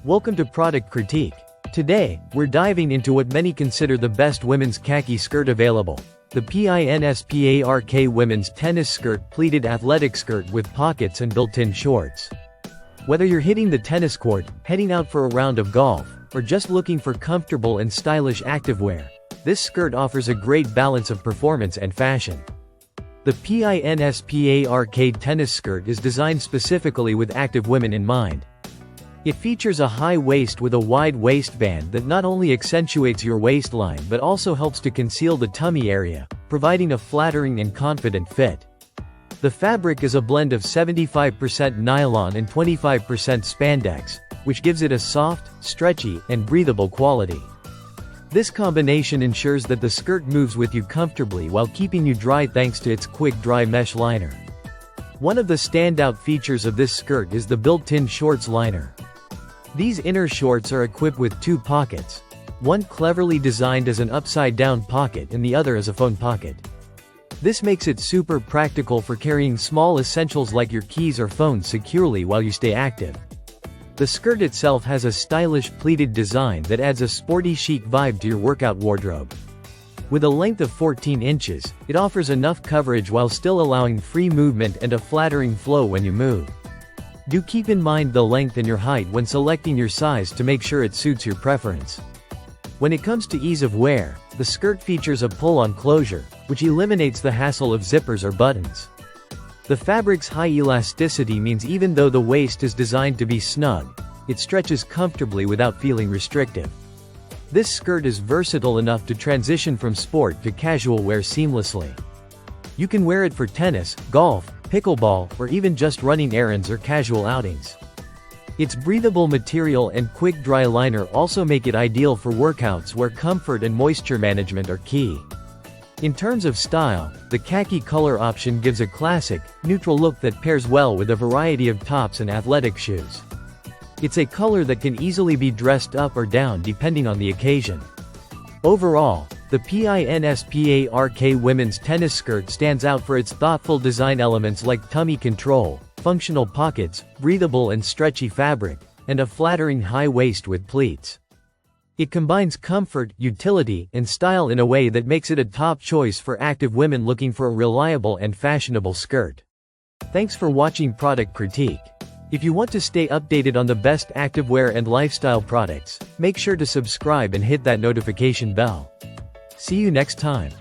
Welcome to Product Critique. Today, we're diving into what many consider the best women's khaki skirt available. The PINSPARK Women's Tennis Skirt Pleated Athletic Skirt with pockets and built-in shorts. Whether you're hitting the tennis court, heading out for a round of golf, or just looking for comfortable and stylish activewear, this skirt offers a great balance of performance and fashion. The PINSPARK tennis skirt is designed specifically with active women in mind. It features a high waist with a wide waistband that not only accentuates your waistline but also helps to conceal the tummy area, providing a flattering and confident fit. The fabric is a blend of 75% nylon and 25% spandex, which gives it a soft, stretchy, and breathable quality. This combination ensures that the skirt moves with you comfortably while keeping you dry thanks to its quick dry mesh liner. One of the standout features of this skirt is the built-in shorts liner. These inner shorts are equipped with two pockets, one cleverly designed as an upside-down pocket and the other as a phone pocket. This makes it super practical for carrying small essentials like your keys or phone securely while you stay active. The skirt itself has a stylish pleated design that adds a sporty chic vibe to your workout wardrobe. With a length of 14 inches, it offers enough coverage while still allowing free movement and a flattering flow when you move. Do keep in mind the length and your height when selecting your size to make sure it suits your preference. When it comes to ease of wear, the skirt features a pull-on closure, which eliminates the hassle of zippers or buttons. The fabric's high elasticity means even though the waist is designed to be snug, it stretches comfortably without feeling restrictive. This skirt is versatile enough to transition from sport to casual wear seamlessly. You can wear it for tennis, golf, pickleball, or even just running errands or casual outings. Its breathable material and quick dry liner also make it ideal for workouts where comfort and moisture management are key. In terms of style, the khaki color option gives a classic, neutral look that pairs well with a variety of tops and athletic shoes. It's a color that can easily be dressed up or down depending on the occasion. Overall, the PINSPARK women's tennis skirt stands out for its thoughtful design elements like tummy control, functional pockets, breathable and stretchy fabric, and a flattering high waist with pleats. It combines comfort, utility, and style in a way that makes it a top choice for active women looking for a reliable and fashionable skirt. Thanks for watching Product Critique. If you want to stay updated on the best activewear and lifestyle products, make sure to subscribe and hit that notification bell. See you next time.